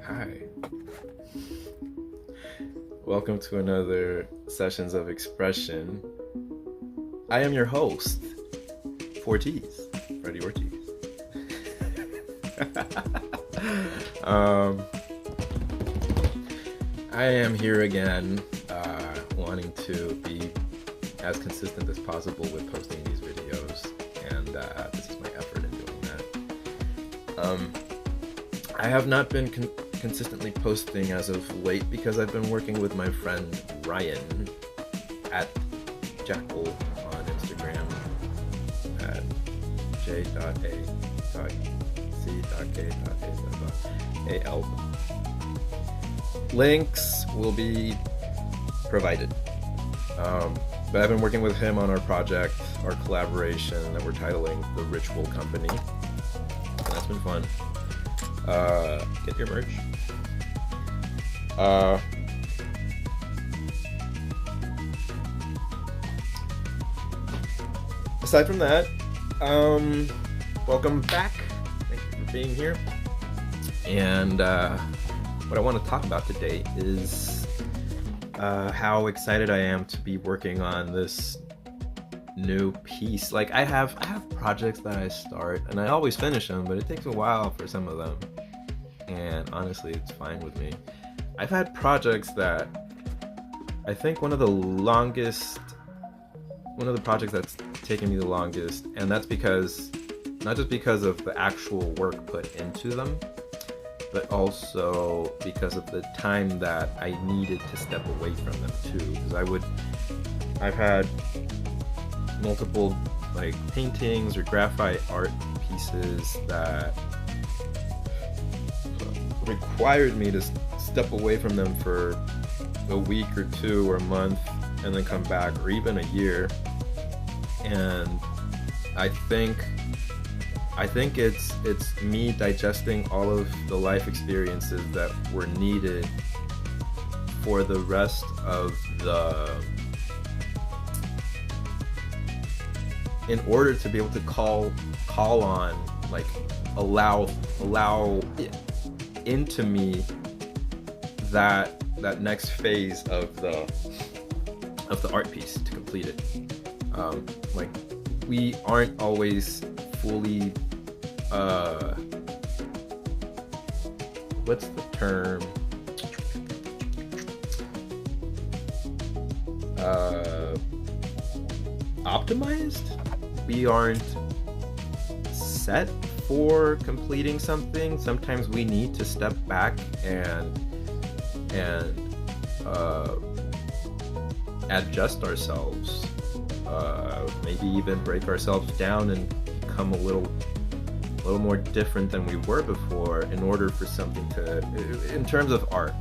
Hi. Welcome to another Sessions of Expression. I am your host, Ortiz, Freddie Ortiz. I am here again, wanting to be as consistent as possible with posting these videos, and this is my effort in doing that. I have not been consistently posting as of late because I've been working with my friend Ryan at Jackal on Instagram at j.a.c.k.a.al. Links will be provided. But I've been working with him on our project, our collaboration that we're titling The Ritual Company. And that's been fun. Get your merch. Aside from that, welcome back. Thank you for being here. And what I want to talk about today is how excited I am to be working on this new piece. Like I have projects that I start and I always finish them, but it takes a while for some of them. And honestly, it's fine with me. I've had projects that I think one of the projects that's taken me the longest, and that's because not just because of the actual work put into them, but also because of the time that I needed to step away from them too. Because I've had multiple like paintings or graphite art pieces that required me to step away from them for a week or two or a month and then come back, or even a year. And I think it's me digesting all of the life experiences that were needed for the rest of in order to be able to call on, like allow into me that next phase of the art piece to complete it. Like we aren't always fully what's the term? Optimized? We aren't set for completing something. Sometimes we need to step back and adjust ourselves, maybe even break ourselves down and become a little more different than we were before in order for something to, in terms of art,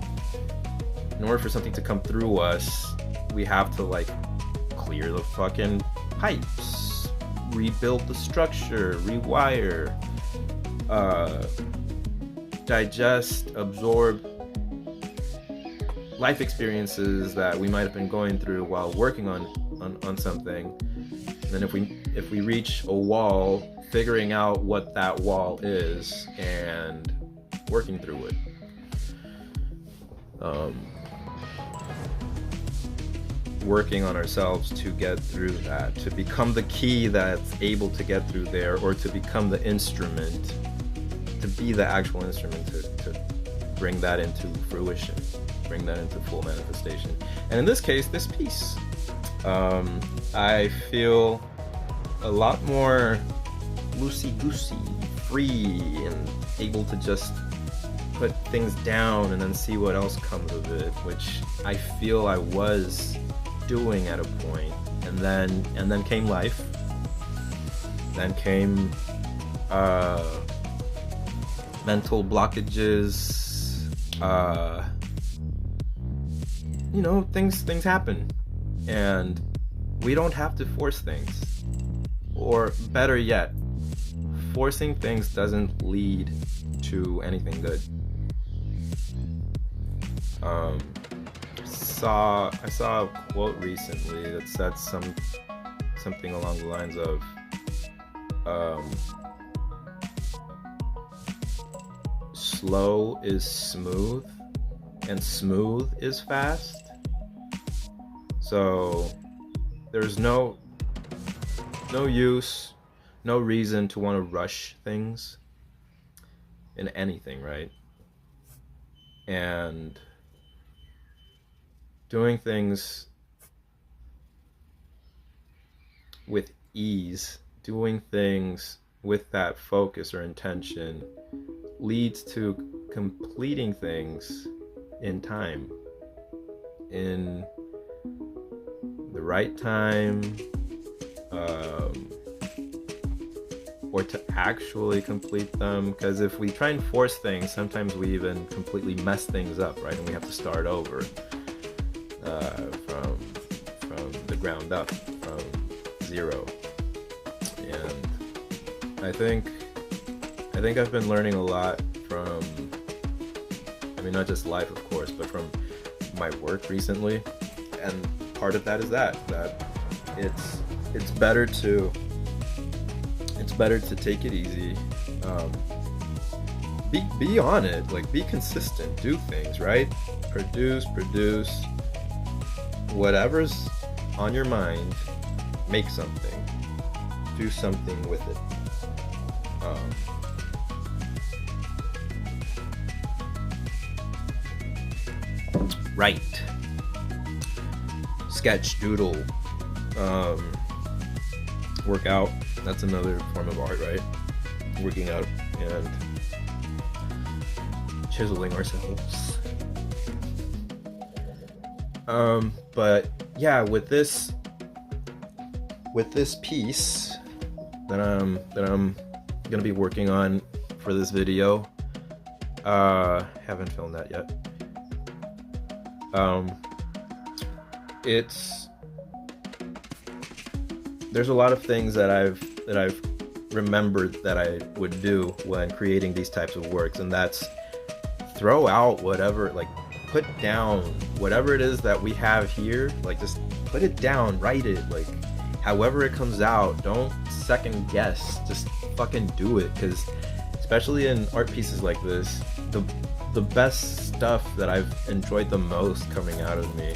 in order for something to come through us, we have to like clear the fucking pipes, rebuild the structure, rewire, digest, absorb life experiences that we might have been going through while working on something. And then if we reach a wall, figuring out what that wall is and working through it. Working on ourselves to get through that, to become the key that's able to get through there, or to become the instrument, to be the actual instrument to bring that into fruition, bring that into full manifestation. And in this case, this piece, I feel a lot more loosey-goosey, free, and able to just put things down and then see what else comes of it, which I feel I was doing at a point. And then came life. Then came mental blockages. Things happen, and we don't have to force things. Or better yet, forcing things doesn't lead to anything good. I saw a quote recently that said something along the lines of slow is smooth and smooth is fast. So there's no use, no reason to want to rush things in anything, right? And doing things with ease, doing things with that focus or intention leads to completing things in time, in the right time, or to actually complete them. Because if we try and force things, sometimes we even completely mess things up, right? And we have to start over from the ground up, from zero. And I think I've been learning a lot from, I mean, not just life, of course, but from my work recently. And part of that is that it's better to take it easy, be on it, like be consistent, do things, right? Produce whatever's on your mind, make something, do something with it. Write, sketch, doodle, work out. That's another form of art, right? Working out and chiseling ourselves. But yeah, with this piece that I'm gonna be working on for this video, haven't filmed that yet. There's a lot of things that I've remembered that I would do when creating these types of works, and that's throw out whatever, like put down whatever it is that we have here, like just put it down, write it, like however it comes out. Don't second guess, just fucking do it. Because especially in art pieces like this, the best stuff that I've enjoyed the most coming out of me,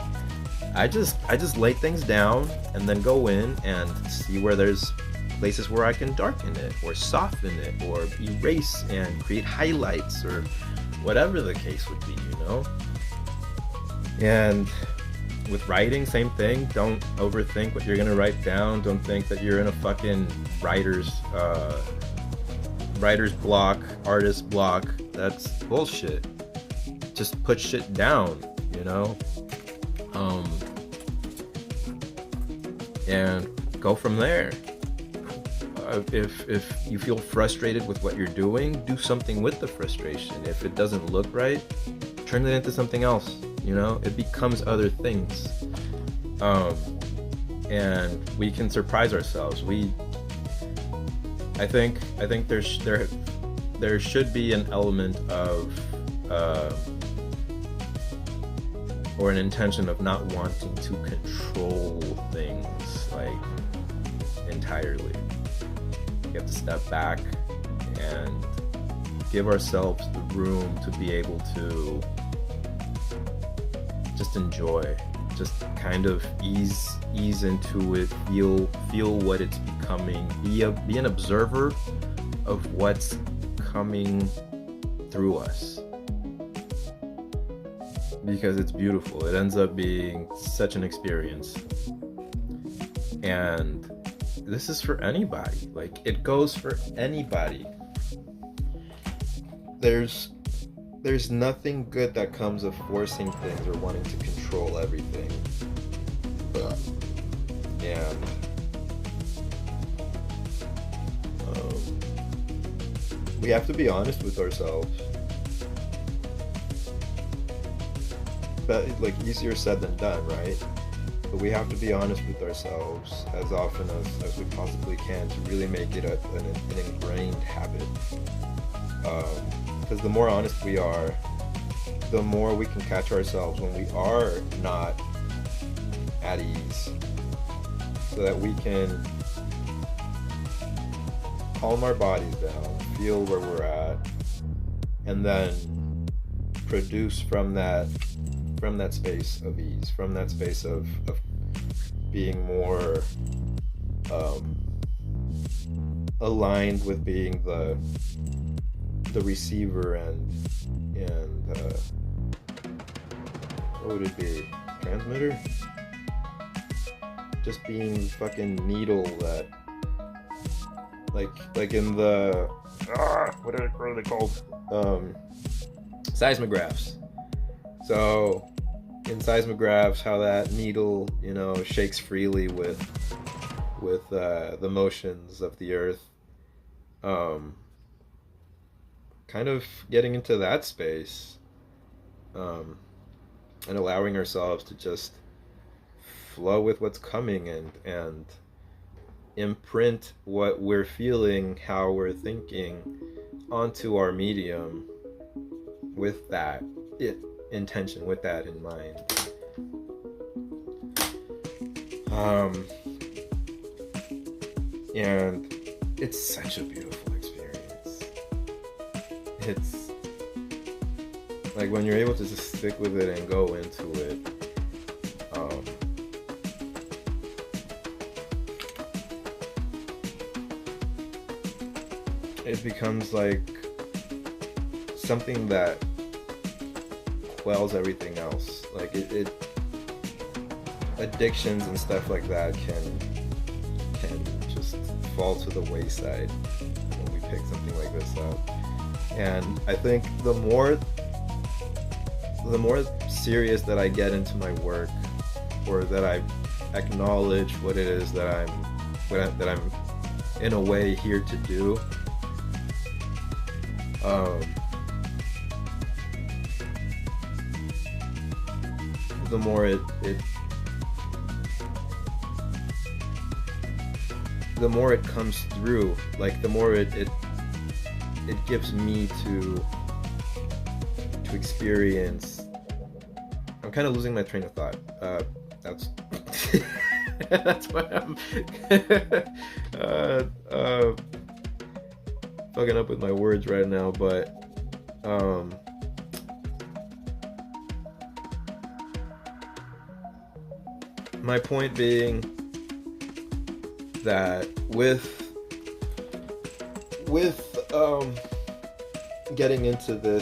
I just lay things down and then go in and see where there's places where I can darken it or soften it or erase and create highlights or whatever the case would be, you know? And with writing, same thing. Don't overthink what you're gonna write down. Don't think that you're in a fucking writer's block, artist block. That's bullshit. Just put shit down, you know? And go from there. If you feel frustrated with what you're doing, do something with the frustration. If it doesn't look right, turn it into something else, you know? It becomes other things. And we can surprise ourselves. I think there should be an element of or an intention of not wanting to control things like entirely. We have to step back and give ourselves the room to be able to just enjoy, just kind of ease into it, feel what it's becoming, be an observer of what's coming through us, because it's beautiful. It ends up being such an experience. And this is for anybody. Like, it goes for anybody. There's nothing good that comes of forcing things or wanting to control everything. And we have to be honest with ourselves. But like, easier said than done, right? But we have to be honest with ourselves as often as we possibly can to really make it an ingrained habit. Because the more honest we are, the more we can catch ourselves when we are not at ease, so that we can calm our bodies down, feel where we're at, and then produce from that space of ease, from that space of being more aligned with being the receiver and what would it be? Transmitter? Just being fucking needle that like in the what are they called? Seismographs. So in seismographs, how that needle, you know, shakes freely with the motions of the earth. Kind of getting into that space, and allowing ourselves to just flow with what's coming and imprint what we're feeling, how we're thinking onto our medium with that intention, with that in mind. And it's such a beautiful experience. It's like when you're able to just stick with it and go into it. It becomes like something that quells everything else. Like it addictions and stuff like that can just fall to the wayside when we pick something like this up. And I think the more serious that I get into my work, or that I acknowledge what it is that I'm in a way here to do, the more it comes through, like the more it gives me to experience. I'm kind of losing my train of thought. That's that's why I'm fucking up with my words right now, but my point being that with getting into the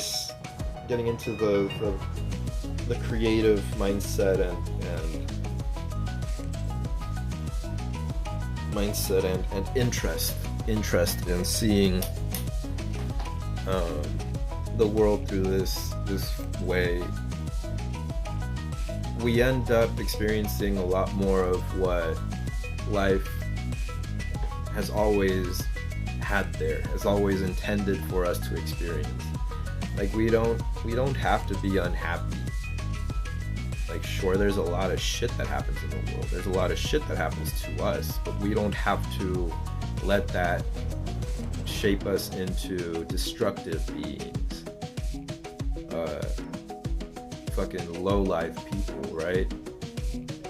creative mindset and interest in seeing the world through this way, we end up experiencing a lot more of what life has always had there, has always intended for us to experience. Like we don't have to be unhappy. Like sure, there's a lot of shit that happens in the world. There's a lot of shit that happens to us, but we don't have to let that shape us into destructive beings. Fucking low life people, right?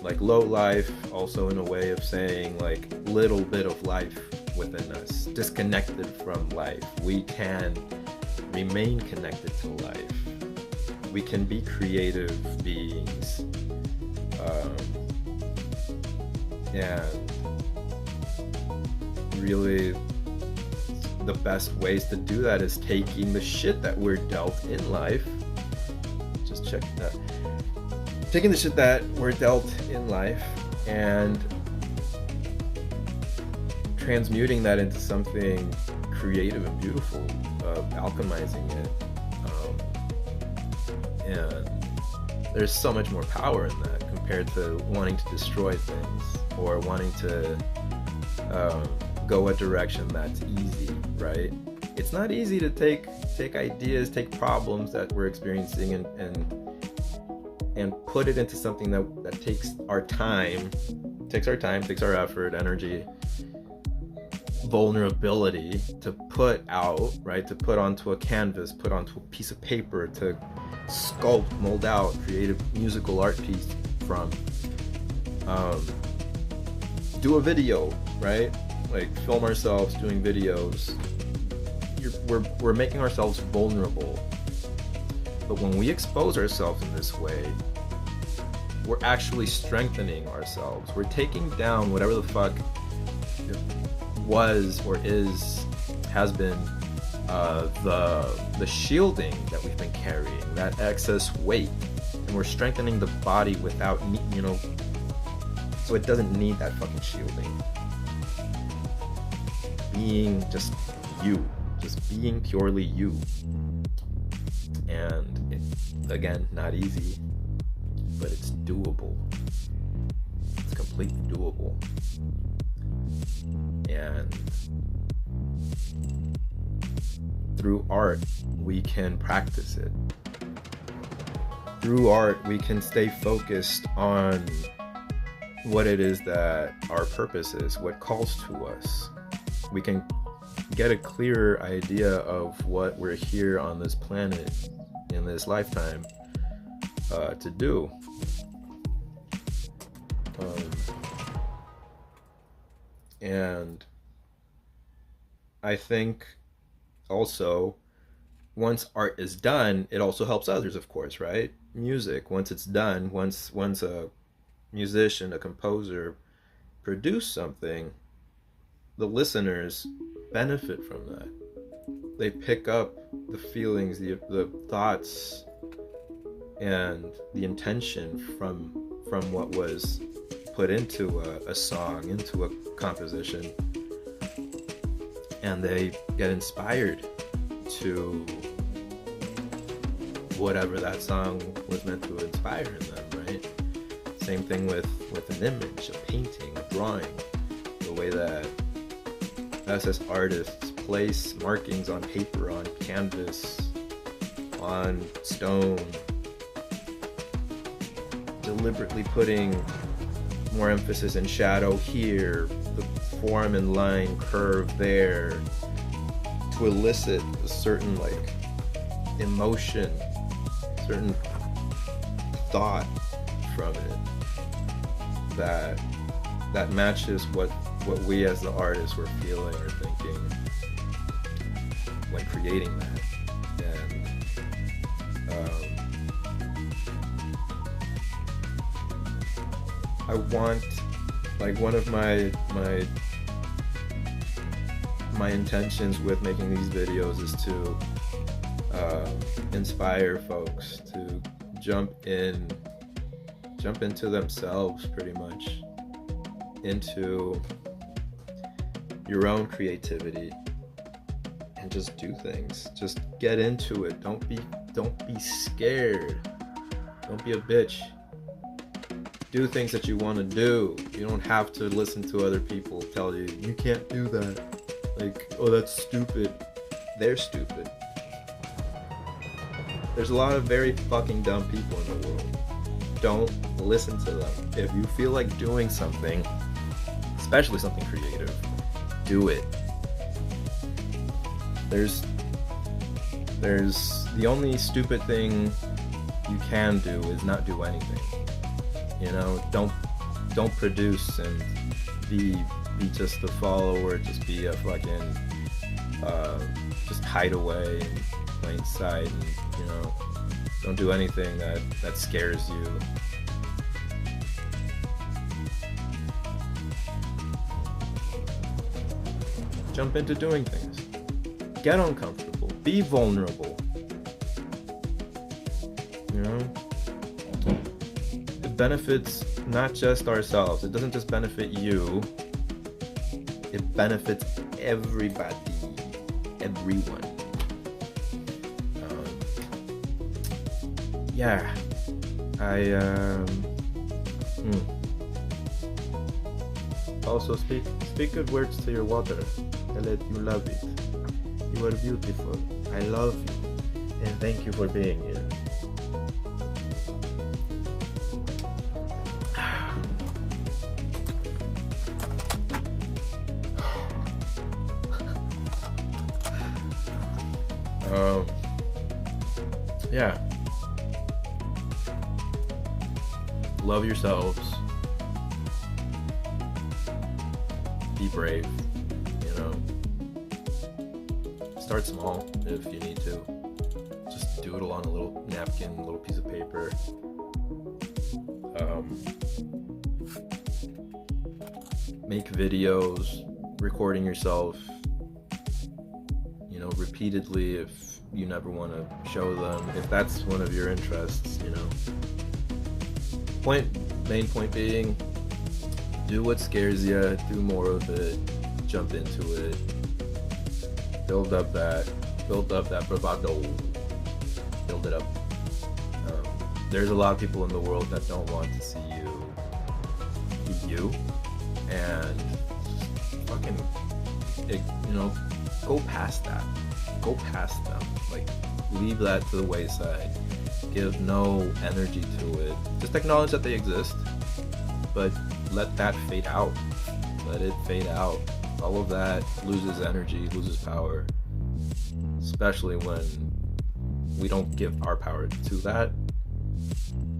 Like low life, also in a way of saying like little bit of life within us, disconnected from life. We can remain connected to life. We can be creative beings, and really the best ways to do that is taking the shit that we're dealt in life. Just check that. Taking the shit that we're dealt in life and transmuting that into something creative and beautiful, alchemizing it. And there's so much more power in that compared to wanting to destroy things or wanting to go a direction that's easy, right? It's not easy to take ideas, take problems that we're experiencing and put it into something that takes our time, takes our effort, energy, vulnerability to put out, right? To put onto a canvas, put onto a piece of paper, to sculpt, mold out, create a musical art piece from. Do a video, right? Like film ourselves doing videos. we're making ourselves vulnerable. But when we expose ourselves in this way, we're actually strengthening ourselves. We're taking down whatever the fuck was or has been the shielding that we've been carrying, that excess weight, and we're strengthening the body without, so it doesn't need that fucking shielding. Being just you, just being purely you. And again, not easy, but it's doable. It's completely doable. And through art, we can practice it. Through art, we can stay focused on what it is that our purpose is, what calls to us. We can get a clearer idea of what we're here on this planet in this lifetime to do. And I think also, once art is done, it also helps others, of course, right? Music, once it's done, once a musician, a composer produce something, the listeners benefit from that. They pick up the feelings, the thoughts, and the intention from what was put into a song, into a composition, and they get inspired to whatever that song was meant to inspire in them, right? Same thing with an image, a painting, a drawing, the way that us as artists place markings on paper, on canvas, on stone, deliberately putting more emphasis in shadow here, the form and line curve there, to elicit a certain emotion, certain thought from it that matches what we as the artists were feeling or thinking when creating that. And I want, one of my intentions with making these videos is to inspire folks to jump into themselves, pretty much, into your own creativity, and just do things. Just get into it. Don't be scared. Don't be a bitch. Do things that you want to do. You don't have to listen to other people tell you can't do that. Oh, that's stupid. They're stupid. There's a lot of very fucking dumb people in the world. Don't listen to them. If you feel like doing something, especially something creative, do it. There's the only stupid thing you can do is not do anything. Don't produce and be just a follower, just be a fucking just hide away in plain sight, and don't do anything that scares you. Jump into doing things. Get uncomfortable. Be vulnerable. It benefits not just ourselves. It doesn't just benefit you. It benefits everybody. Everyone. Also speak good words to your water. Tell it you love it. You are beautiful. I love you. And thank you for being here. Love yourselves. Be brave. Start small if you need to. Just doodle on a little napkin, a little piece of paper. Make videos, recording yourself, repeatedly if you never want to show them, if that's one of your interests, Main point being, do what scares you, do more of it, jump into it, build up that bravado, build it up. There's a lot of people in the world that don't want to see you be you, and fucking, go past that. Go past them. Like, leave that to the wayside. Give no energy to it. Just acknowledge that they exist, but let that fade out. Let it fade out. All of that loses energy, loses power, especially when we don't give our power to that,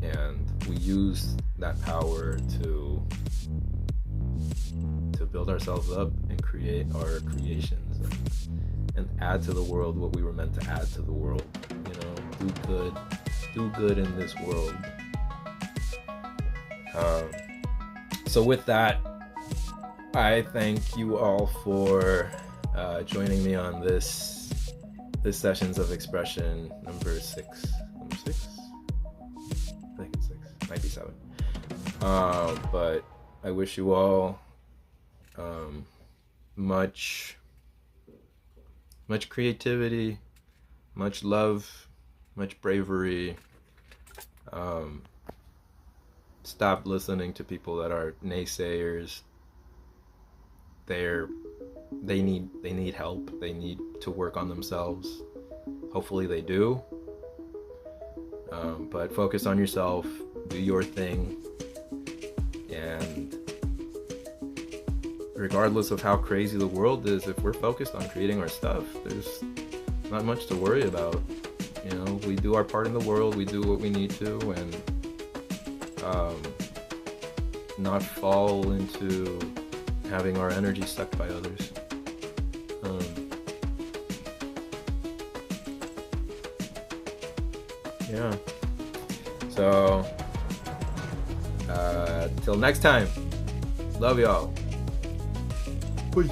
and we use that power to build ourselves up and create our creations and add to the world what we were meant to add to the world. Do good in this world. So with that, I thank you all for joining me on this Sessions of Expression number 6. I think it's 6. Might be 7. But I wish you all much creativity, much love, much bravery. Stop listening to people that are naysayers. They need help. They need to work on themselves. Hopefully they do. But focus on yourself, do your thing, and regardless of how crazy the world is, if we're focused on creating our stuff, there's not much to worry about. We do our part in the world, we do what we need to, and not fall into having our energy sucked by others. Yeah. So, till next time, love y'all. Peace.